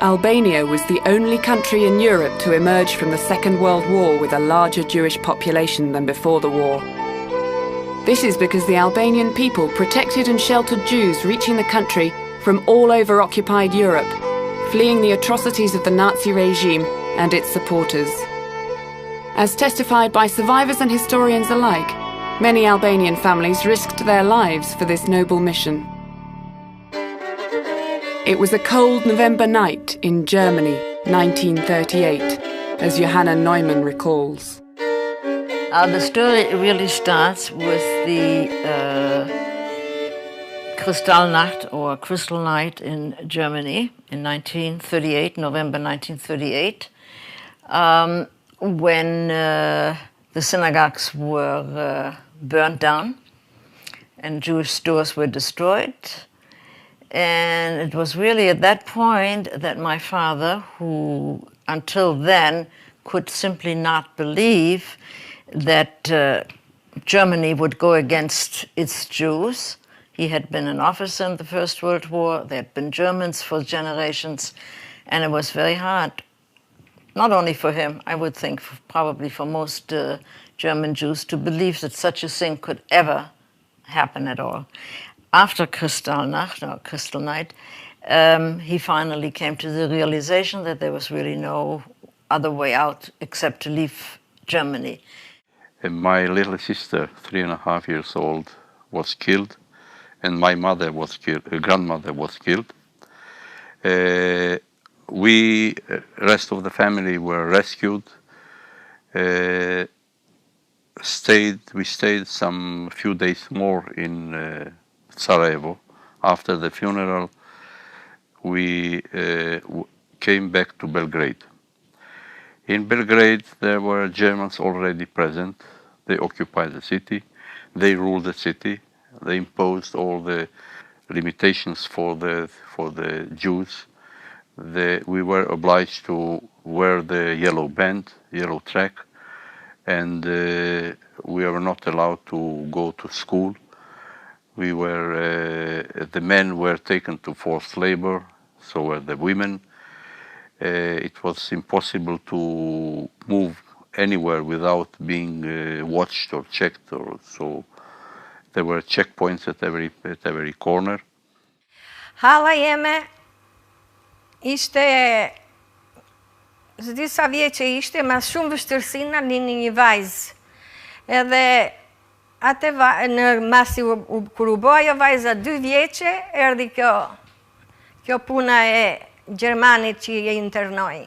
Albania was the only country in Europe to emerge from the Second World War with a larger Jewish population than before the war. This is because the Albanian people protected and sheltered Jews reaching the country from all over occupied Europe, fleeing the atrocities of the Nazi regime and its supporters. As testified by survivors and historians alike, many Albanian families risked their lives for this noble mission. It was a cold November night in Germany, 1938, as Johanna Neumann recalls. The story really starts with the Kristallnacht, or Crystal Night, in Germany in 1938, November 1938, when the synagogues were burnt down and Jewish stores were destroyed. And it was really at that point that my father, who until then could simply not believe that Germany would go against its Jews. He had been an officer in the First World War. There had been Germans for generations, and it was very hard, not only for him, I would think probably for most German Jews, to believe that such a thing could ever happen at all. After Kristallnacht, or Crystal Night, he finally came to the realization that there was really no other way out except to leave Germany. My little sister, 3.5 years old, was killed, and my mother was killed, grandmother was killed. We, rest of the family, were rescued. We stayed some few days more in Sarajevo. After the funeral, we came back to Belgrade. In Belgrade, there were Germans already present. They occupied the city. They ruled the city. They imposed all the limitations for the Jews. We were obliged to wear the yellow band, yellow track, and we were not allowed to go to school. The men were taken to forced labor, so were the women. It was impossible to move anywhere without being watched or checked, so there were checkpoints at every corner. Halla jeme ishte disa vjeç që ishte, mas shumë vështirësina lini një vajzë. Edhe atë në masi kur u bë ajo vajza 2 vjeçe, erdhi kjo puna e Gjermanit që je internoi.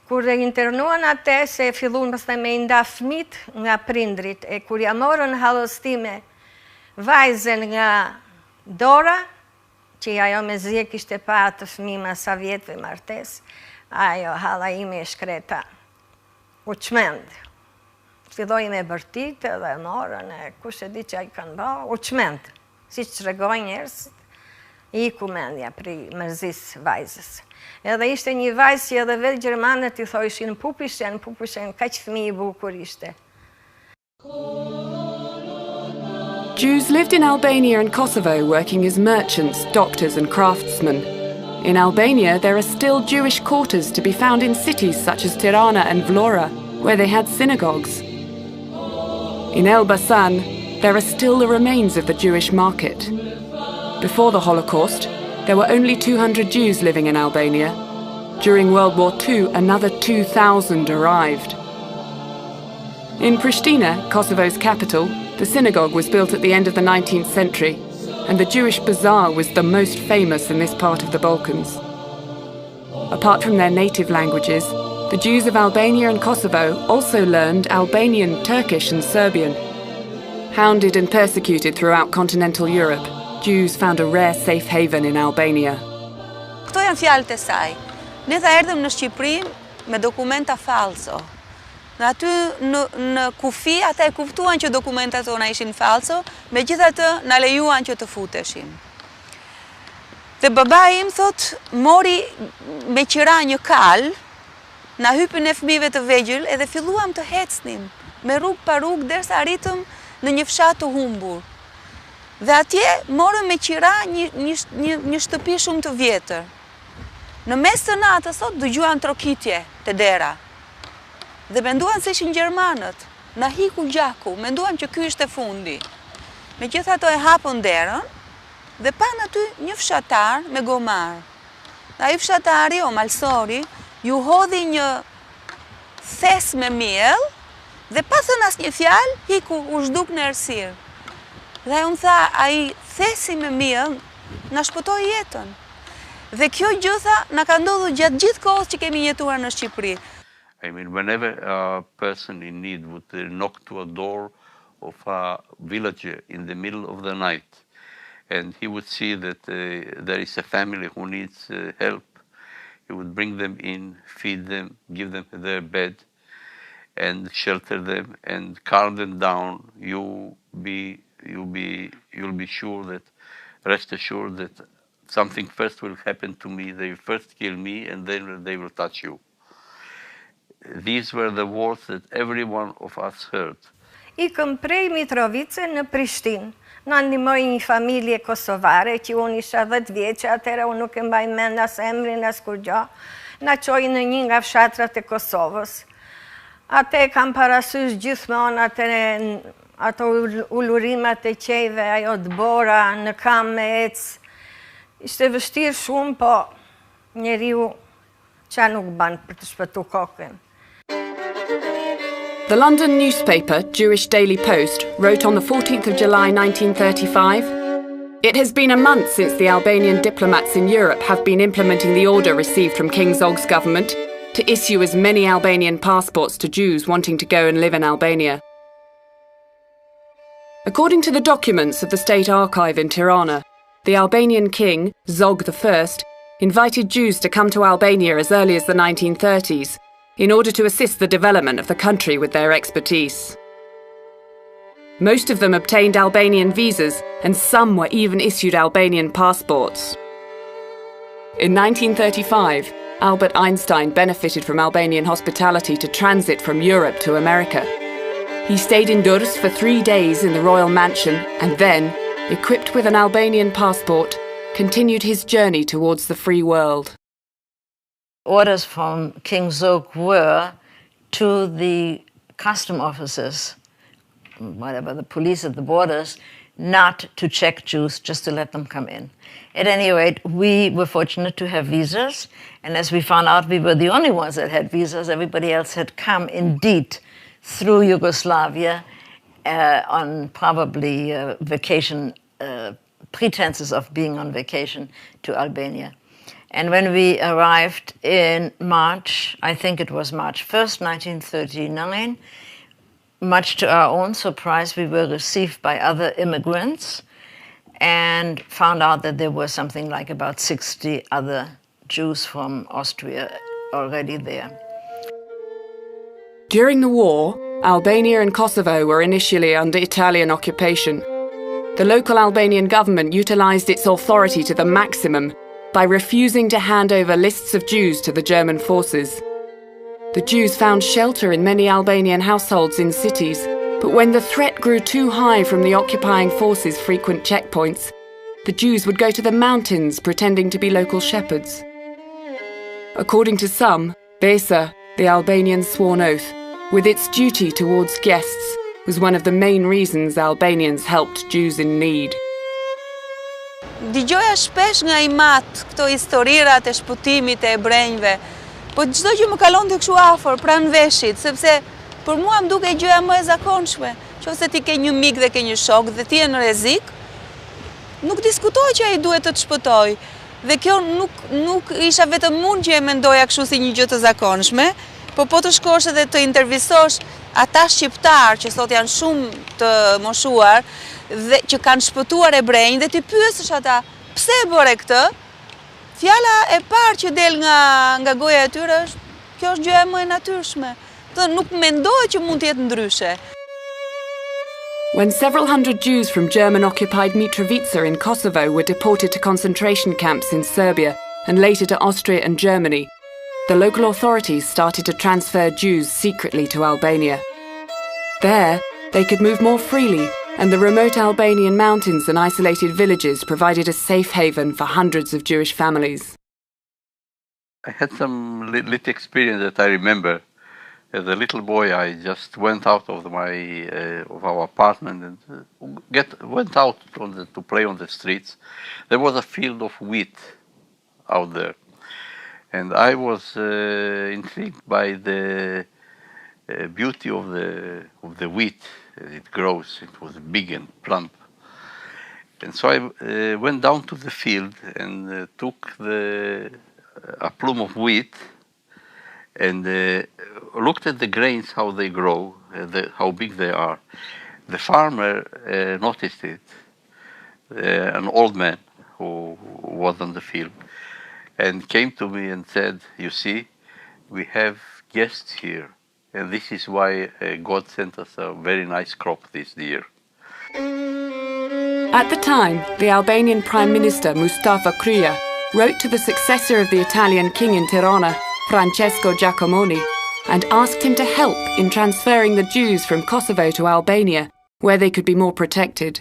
Kur e internuan atë, se filluan pastaj me i nda fëmit nga prindrit, e kur ja morën hallostime vajzën nga dora, që ajo me zje kishte pa atë fëmijë mas sa vjetëve martes, ajo halla ime e shkreta, u çmend. Filloi me bërtit edhe morën, kush e di që ai kanë bë, u çmend. Siç tregojnë njerëzit, iku mendja pri mërzis vajzës. Edhe ishte një vajzë që edhe vetë gjermanët i thojshin pupishen, kaq fëmijë i bukur ishte. Jews lived in Albania and Kosovo working as merchants, doctors and craftsmen. In Albania, there are still Jewish quarters to be found in cities such as Tirana and Vlora, where they had synagogues. In Elbasan, there are still the remains of the Jewish market. Before the Holocaust, there were only 200 Jews living in Albania. During World War II, another 2,000 arrived. In Pristina, Kosovo's capital, the synagogue was built at the end of the 19th century, and the Jewish bazaar was the most famous in this part of the Balkans. Apart from their native languages, the Jews of Albania and Kosovo also learned Albanian, Turkish and Serbian. Hounded and persecuted throughout continental Europe, Jews found a rare safe haven in Albania. Këto janë fjalët e saj. Ne tha erdhëm në Shqipëri me dokumenta falso. Në aty në kufi ata e kuptuan që dokumentat tona ishin falso, megjithatë na lejuan që të futeshim. Dhe babai im thot, mori me qira një kal, na hypin e fëmijëve të vegjël edhe filluam të hecnim. me rrugë pa rrugë, derisa arritëm në një fshat të humbur. Dhe atje morëm me qira një shtëpi shumë të vjetër. Në mes të natës sot dëgjuan trokitje te dera. Dhe menduan se ishin gjermanët. Na hiku gjaku, menduam që ky ishte fundi. Megjithatë e hapën derën dhe pan aty një fshatar me gomar. Ai fshatari, o malsori, ju hodhi një thes me miell dhe pa thënë asnjë fjalë, hiku u zhduk në errësirë. Dhe unë tha, ai thesi me miell na shpëtoi jetën. Dhe kjo gjë na ka ndodhur gjatë gjithë kohës që kemi jetuar në Shqipëri. I mean, whenever a person in need would knock to a door of a villager in the middle of the night, and he would see that there is a family who needs help, he would bring them in, feed them, give them their bed, and shelter them, and calm them down. You'll be sure that, rest assured that something first will happen to me. They will first kill me, and then they will touch you. These were the words that every one of us heard. Ikëm prej Mitrovice në Prishtinë. Na ndihmoi një familje kosovare që unë isha 10 vjeçë, atëherë unë nuk e mbaj mend as emrin as kur gjë. Na çoi në një nga fshatrat e Kosovës. Atë kam parasysh gjithmonë ato ulurimat e qejve, ajo dbora në kam me ec. Ishte vështirë shumë, po njeriu qa nuk ban për të shpëtu kokën. The London newspaper, Jewish Daily Post, wrote on the 14th of July 1935, "It has been a month since the Albanian diplomats in Europe have been implementing the order received from King Zog's government to issue as many Albanian passports to Jews wanting to go and live in Albania." According to the documents of the State Archive in Tirana, the Albanian king, Zog I, invited Jews to come to Albania as early as the 1930s in order to assist the development of the country with their expertise. Most of them obtained Albanian visas, and some were even issued Albanian passports. In 1935, Albert Einstein benefited from Albanian hospitality to transit from Europe to America. He stayed in Durrës for 3 days in the royal mansion and then, equipped with an Albanian passport, continued his journey towards the free world. Orders from King Zog were to the custom officers, whatever, the police at the borders, not to check Jews, just to let them come in. At any rate, we were fortunate to have visas, and as we found out, we were the only ones that had visas. Everybody else had come, indeed, through Yugoslavia on probably vacation, pretenses of being on vacation to Albania. And when we arrived in March, I think it was March 1st, 1939, much to our own surprise, we were received by other immigrants and found out that there were something like about 60 other Jews from Austria already there. During the war, Albania and Kosovo were initially under Italian occupation. The local Albanian government utilised its authority to the maximum by refusing to hand over lists of Jews to the German forces. The Jews found shelter in many Albanian households in cities, but when the threat grew too high from the occupying forces' frequent checkpoints, the Jews would go to the mountains pretending to be local shepherds. According to some, Besa, the Albanian sworn oath, with its duty towards guests, was one of the main reasons Albanians helped Jews in need. Dëgjoja shpesh nga INIT këto historirat e shpëtimit e ebrenjve, po çdo gjë më kalonte kështu afër pranë veshit, sepse për mua më dukej gjëja më e zakonshme. Nëse ti ke një mik dhe ke një shok dhe ti je në rrezik, nuk diskutoj që ai duhet të të shpëtoj. Dhe kjo nuk isha vetëm unë që e mendoja kështu si një gjë të zakonshme, po të shkosh edhe të intervistosh ata shqiptar që sot janë shumë të moshuar dhe që kanë shpëtuar ebrenj dhe ti pyesësh ata pse e bëre këtë, fjala e parë që del nga goja e tyre është kjo është gjëja më e natyrshme. Nuk mendoj që mund të jetë ndryshe. When several hundred Jews from German-occupied Mitrovica in Kosovo were deported to concentration camps in Serbia and later to Austria and Germany, the local authorities started to transfer Jews secretly to Albania. There, they could move more freely, and the remote Albanian mountains and isolated villages provided a safe haven for hundreds of Jewish families. I had some little experience that I remember. As a little boy, I just went out of our apartment and went out to play on the streets. There was a field of wheat out there, and I was intrigued by the beauty of the wheat as it grows. It was big and plump, and so I went down to the field and took a plume of wheat and looked at the grains, how they grow, how big they are. The farmer noticed it, an old man who was on the field, and came to me and said, "You see, we have guests here, and this is why God sent us a very nice crop this year." At the time, the Albanian Prime Minister Mustafa Krya wrote to the successor of the Italian king in Tirana, Francesco Giacomoni, and asked him to help in transferring the Jews from Kosovo to Albania, where they could be more protected.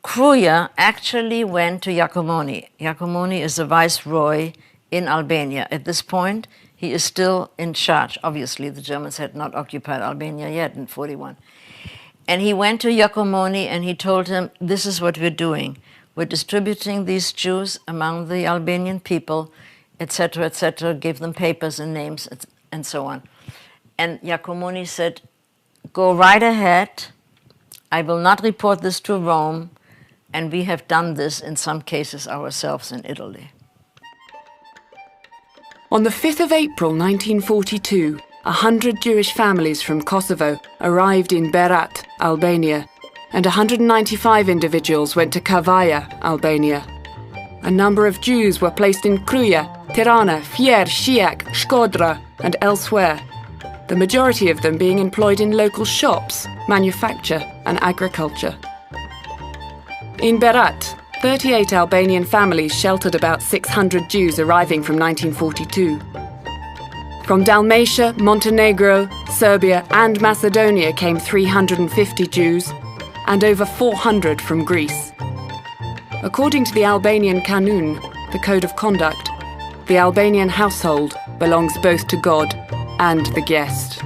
Krya actually went to Giacomoni. Giacomoni is the viceroy in Albania. At this point, he is still in charge. Obviously, the Germans had not occupied Albania yet in 1941. And he went to Giacomoni and he told him, "This is what we're doing. We're distributing these Jews among the Albanian people, etc., gave them papers and names, and so on." And Giacomoni said, "Go right ahead. I will not report this to Rome, and we have done this in some cases ourselves in Italy." On the 5th of April 1942, 100 Jewish families from Kosovo arrived in Berat, Albania, and 195 individuals went to Kavaja, Albania. A number of Jews were placed in Krya, Tirana, Fier, Shijak, Shkodra, and elsewhere, the majority of them being employed in local shops, manufacture, and agriculture. In Berat, 38 Albanian families sheltered about 600 Jews arriving from 1942. From Dalmatia, Montenegro, Serbia, and Macedonia came 350 Jews, and over 400 from Greece. According to the Albanian Kanun, the code of conduct, the Albanian household belongs both to God and the guest.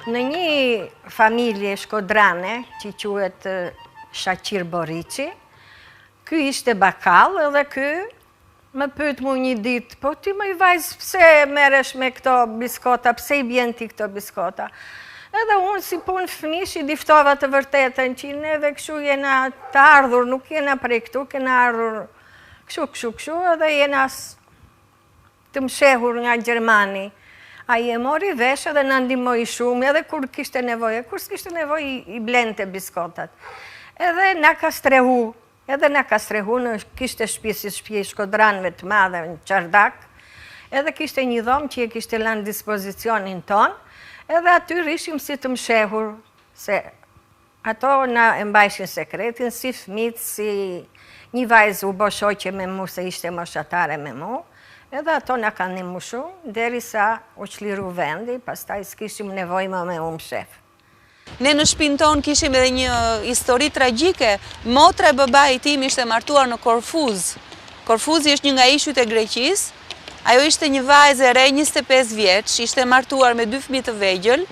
Në një familje shkodrane, që quhet Shaqir Borici, ky ishte bakall edhe ky më pyet mu një ditë, "Po ti më i vajzë, pse merresh me këto biskota, pse i bjen ti këto biskota?" Edhe unë si punë fëmish i diftova të vërtetën që neve kështu jena të ardhur, nuk jena prej këtu, kena ardhur kështu, edhe jena të mshehur nga Gjermani. Ai e mori vesh edhe na ndihmoi shumë, edhe kur kishte nevojë, kur s'kishte nevojë i blente biskotat. Edhe na ka strehu, në kishte shtëpi shkodranëve të madhe në Çardak, edhe kishte një dhomë që e kishte lënë dispozicionin ton, edhe aty rishim si të mshehur, se ato na e mbajshin sekretin, si fëmijë, si një vajzë u bë shoqe me mu, se ishte moshatare me mu, edhe ato na kanë ndihmuar shumë, derisa u çliru vendi, pastaj s'kishim nevojë më me mshef. Ne në shtëpinë tonë kishim edhe një histori tragjike. Motra e babait tim ishte martuar në Korfuz. Korfuzi është një nga ishujt e Greqisë. Ajo ishte një vajzë e re 25 vjeç, ishte martuar me 2 fëmijë të vegjël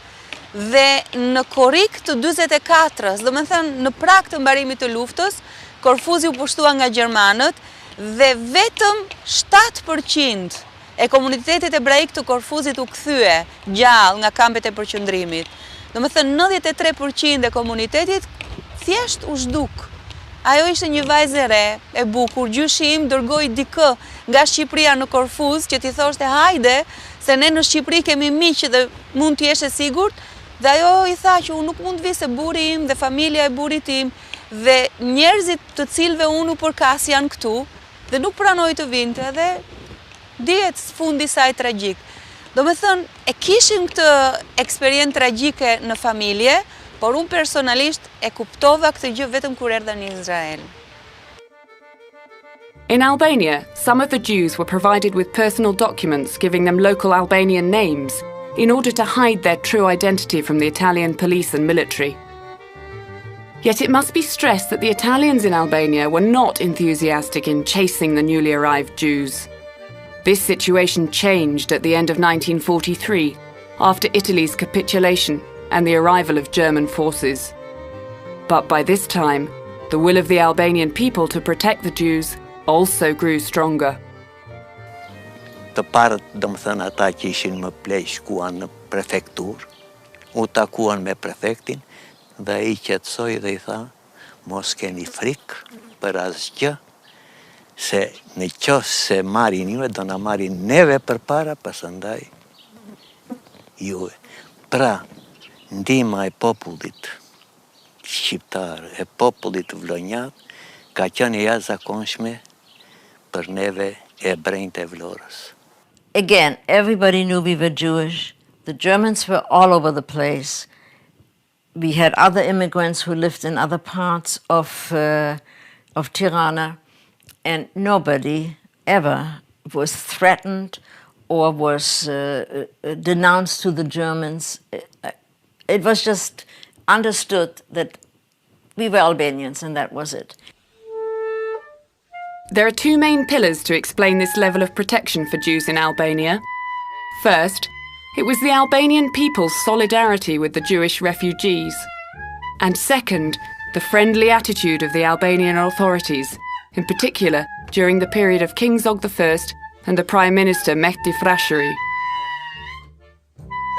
dhe në korrik të 44-s, do të thënë në prag të mbarimit të luftës, Korfuzi u pushtua nga gjermanët dhe vetëm 7% e komunitetit ebraik të Korfuzit u kthye gjallë nga kampet e përqendrimit. Do të thënë 93% e komunitetit thjesht u zhduk. Ajo ishte një vajzë e re, e bukur, gjyshi im dërgoi dikë nga Shqipëria në Korfuz që t'i thoshte hajde, se ne në Shqipëri kemi miq dhe mund t'jesh e sigurt, dhe ajo i tha që unë nuk mund të vi se buri im dhe familja e burit tim dhe njerëzit të cilëve unë u përkas janë këtu dhe nuk pranoi të vinte dhe dihet fundi i saj tragjik. Do me thënë, e kishim këtë eksperiencë tragjike në familje, por unë personalisht e kuptova këtë gjë vetëm kur erdha në Izrael. In Albania, some of the Jews were provided with personal documents giving them local Albanian names, in order to hide their true identity from the Italian police and military. Yet it must be stressed that the Italians in Albania were not enthusiastic in chasing the newly arrived Jews. This situation changed at the end of 1943, after Italy's capitulation and the arrival of German forces. But by this time, the will of the Albanian people to protect the Jews also grew stronger. Të parët, domethënë ata që ishin më pleq shkuan në prefektur, u takuan me prefektin dhe ai qetësoi dhe I tha, mos keni frikë për asgjë, se në qoftë se marrin juve, do na marrin neve përpara, pasandaj juve. Pra, ndihma e popullit shqiptar, e popullit vlonjat, ka qenë e jashtëzakonshme për neve e brejnët e Vlorës. Again, everybody knew we were Jewish. The Germans were all over the place. We had other immigrants who lived in other parts of Tirana, and nobody ever was threatened or was denounced to the Germans. It was just understood that we were Albanians, and that was it. There are two main pillars to explain this level of protection for Jews in Albania. First, it was the Albanian people's solidarity with the Jewish refugees. And second, the friendly attitude of the Albanian authorities, in particular during the period of King Zog I and the Prime Minister Mehdi Frashëri.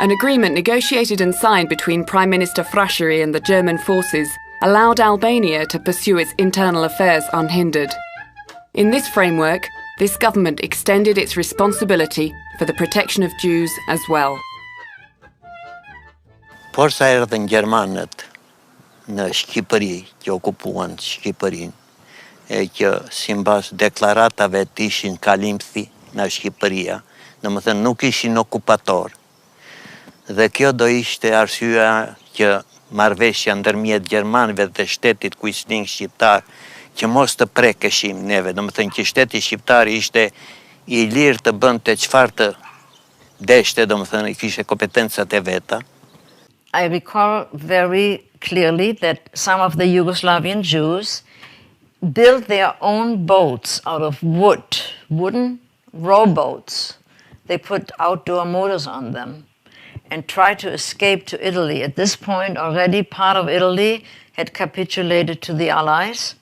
An agreement negotiated and signed between Prime Minister Frashëri and the German forces allowed Albania to pursue its internal affairs unhindered. In this framework, this government extended its responsibility for the protection of Jews as well. Por sa erdhën gjermanët në Shqipëri, që okupuan Shqipërinë, e që simbas deklaratave të ishin kalimthi në Shqipëria, domethënë nuk ishin okupator. Dhe kjo do ishte arsyeja që marrëveshja ndërmjet gjermanëve dhe shtetit kuisling shqiptar që mos të prekeshim neve, domethënë që shteti shqiptar ishte I lirë të bënte çfarë të deshte, domethënë kishte kompetencat e veta. I recall very clearly that some of the Yugoslavian Jews built their own boats out of wood, wooden rowboats. They put outdoor motors on them and tried to escape to Italy. At this point, already part of Italy had capitulated to the Allies,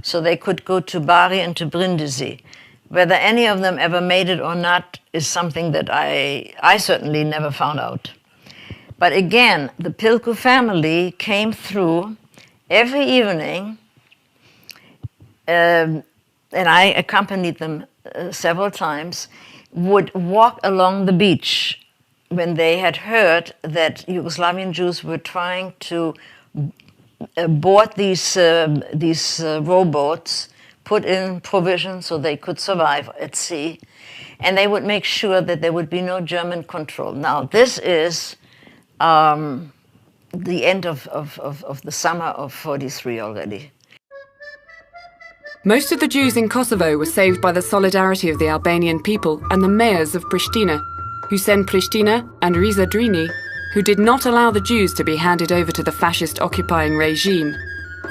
so they could go to Bari and to Brindisi. Whether any of them ever made it or not is something that I certainly never found out. But again, the Pilku family came through every evening, and I accompanied them several times, would walk along the beach when they had heard that Yugoslavian Jews were trying to board these rowboats, put in provisions so they could survive at sea, and they would make sure that there would be no German control. Now, this is the end of the summer of '43 already. Most of the Jews in Kosovo were saved by the solidarity of the Albanian people and the mayors of Pristina, Hussein Pristina and Riza Drini, who did not allow the Jews to be handed over to the fascist occupying regime,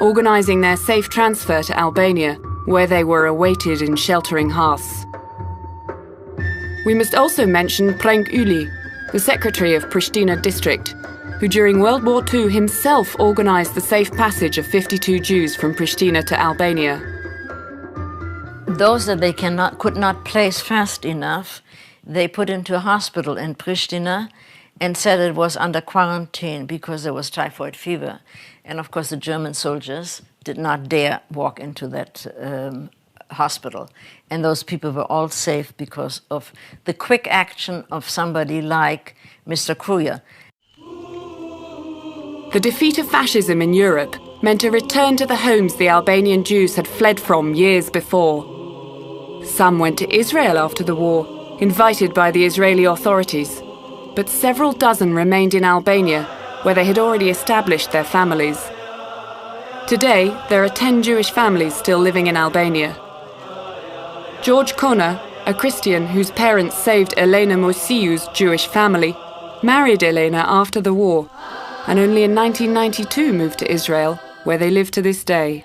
organising their safe transfer to Albania, where they were awaited in sheltering hearths. We must also mention Prenk Uli, the secretary of Pristina district, who during World War II himself organised the safe passage of 52 Jews from Pristina to Albania. Those that they could not place fast enough, they put into a hospital in Pristina and said it was under quarantine because there was typhoid fever. And of course the German soldiers did not dare walk into that hospital. And those people were all safe because of the quick action of somebody like Mr. Kruja. The defeat of fascism in Europe meant a return to the homes the Albanian Jews had fled from years before. Some went to Israel after the war, invited by the Israeli authorities, but several dozen remained in Albania, where they had already established their families. Today, there are 10 Jewish families still living in Albania. George Kona, a Christian whose parents saved Elena Mosiu's Jewish family, married Elena after the war, and only in 1992 moved to Israel, where they live to this day.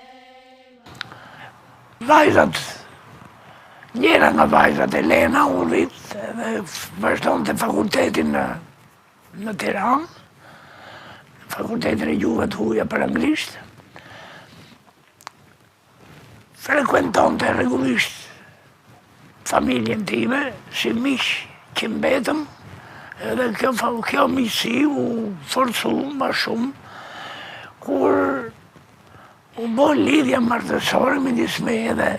Vajzat, njëra nga vajzat Elena u rrit dhe vazhdonte fakultetin në Tiranë, fakultetin e gjuhëve të huaja për anglisht. Frekuentonte rregullisht familjen time, si miq që mbetëm, edhe kjo miqësi u forcu më shumë kur u bë lidhja martësore midis meje dhe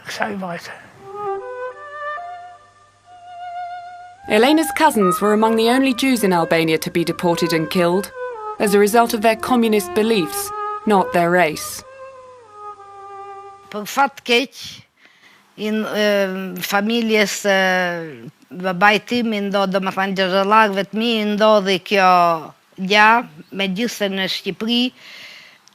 kësaj vajze. Elena's cousins were among the only Jews in Albania to be deported and killed as a result of their communist beliefs, not their race. Për fat keq, familjes babait tim domethënë gjallëllakëve të mi ndodhi kjo gjë, megjithëse në Shqipëri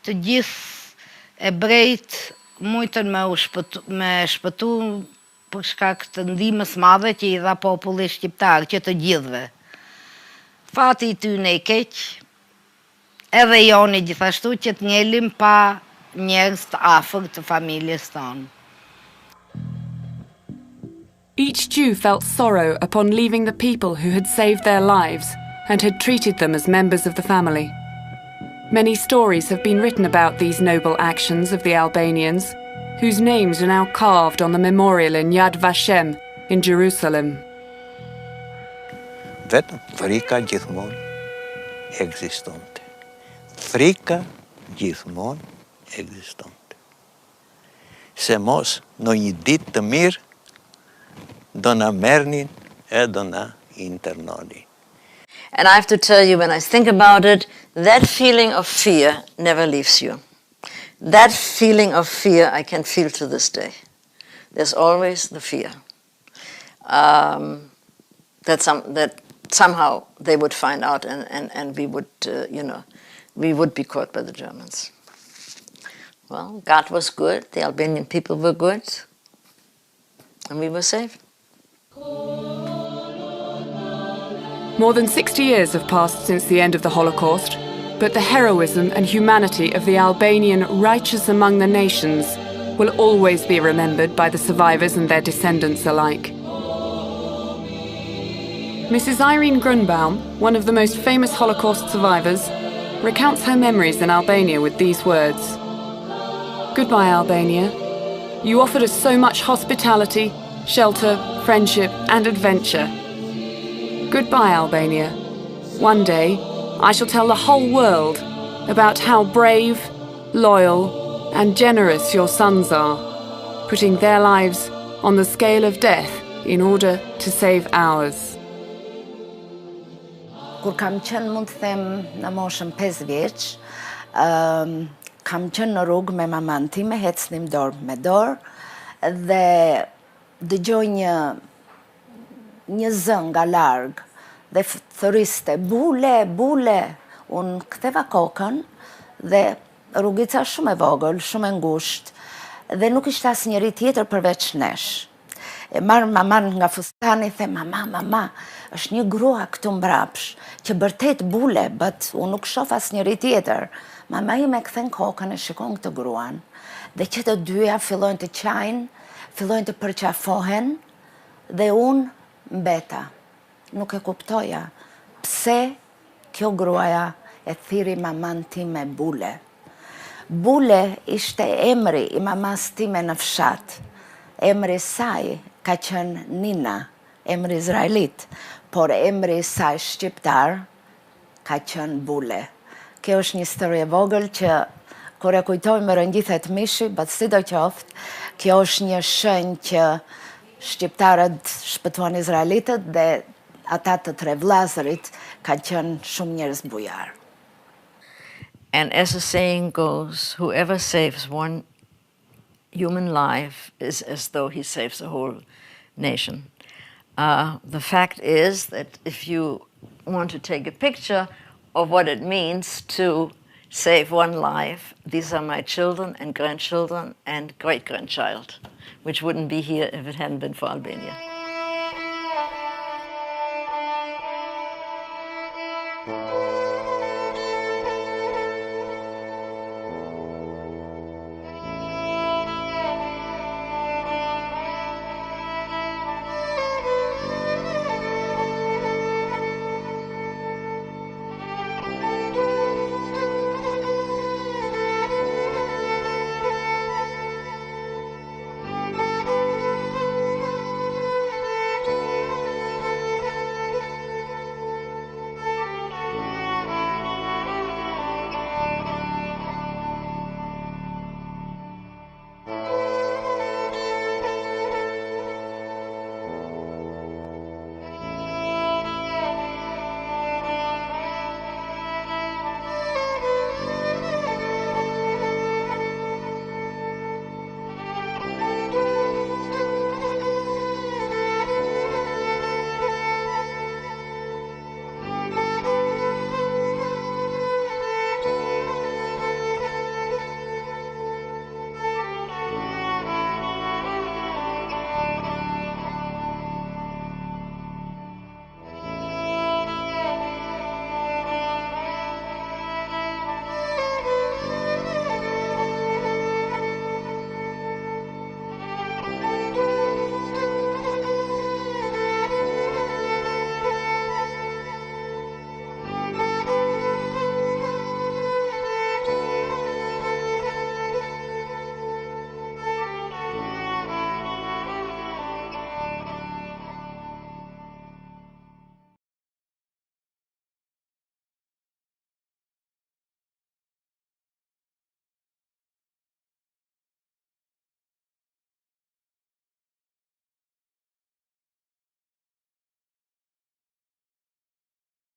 të gjithë ebrejt mujtën me shpëtu për shkak të ndihmës madhe që i dha populli shqiptar, që të gjithëve. Fati i tyre i keq, edhe joni gjithashtu që të ngelim pa njerëz të afër të familjes tonë. Each Jew felt sorrow upon leaving the people who had saved their lives and had treated them as members of the family. Many stories have been written about these noble actions of the Albanians, whose names are now carved on the memorial in Yad Vashem in Jerusalem. Vetëm frika gjithmonë ekzistonte. Frika gjithmonë ekzistonte. Se mos në një ditë të mirë do na merrnin e do na internonin. And I have to tell you, when I think about it, that feeling of fear never leaves you. That feeling of fear I can feel to this day. There's always the fear that somehow they would find out and we would, we would be caught by the Germans. Well, God was good, the Albanian people were good, and we were safe. More than 60 years have passed since the end of the Holocaust, but the heroism and humanity of the Albanian righteous among the nations will always be remembered by the survivors and their descendants alike. Mrs. Irene Grunbaum, one of the most famous Holocaust survivors, recounts her memories in Albania with these words. Goodbye, Albania. You offered us so much hospitality, shelter, friendship, and adventure. Goodbye, Albania. One day, I shall tell the whole world about how brave, loyal, and generous your sons are, putting their lives on the scale of death in order to save ours. Kur kam qenë, mund të them, në moshën 5 vjeç, kam qenë në rrugë me maman time, ecnim dorë me dorë, dhe dëgjoj një zë nga larg dhe thëriste bule, bule. Unë ktheva kokën dhe rrugica shumë e vogël, shumë e ngushtë dhe nuk ishte asnjëri tjetër përveç nesh. E marr maman nga fustani, the mama, është një grua këtu mbrapsh që vërtet bule, unë nuk shoh asnjëri tjetër. Mama ime kthen kokën e shikon këtë gruan dhe që të dyja fillojnë të qajnë, fillojnë të përqafohen dhe unë mbeta. Nuk e kuptoja pse kjo gruaja e thiri maman time bule. Bule ishte emri i mamas time në fshat. Emri saj ka qenë Nina, emri izraelit, por emri saj shqiptar ka qenë Bule. Kjo është një histori e vogël që kur e kujtoj më rëngjithet mishi, sidoqoftë, kjo është një shenjë që shqiptarët shpëtuan izraelitët dhe ata të tre vllazërit kanë qenë shumë njerëz bujar. And as the saying goes, whoever saves one human life is as though he saves a whole nation. The fact is that if you want to take a picture of what it means to save one life, these are my children and grandchildren and great-grandchild, which wouldn't be here if it hadn't been for Albania. Thank you.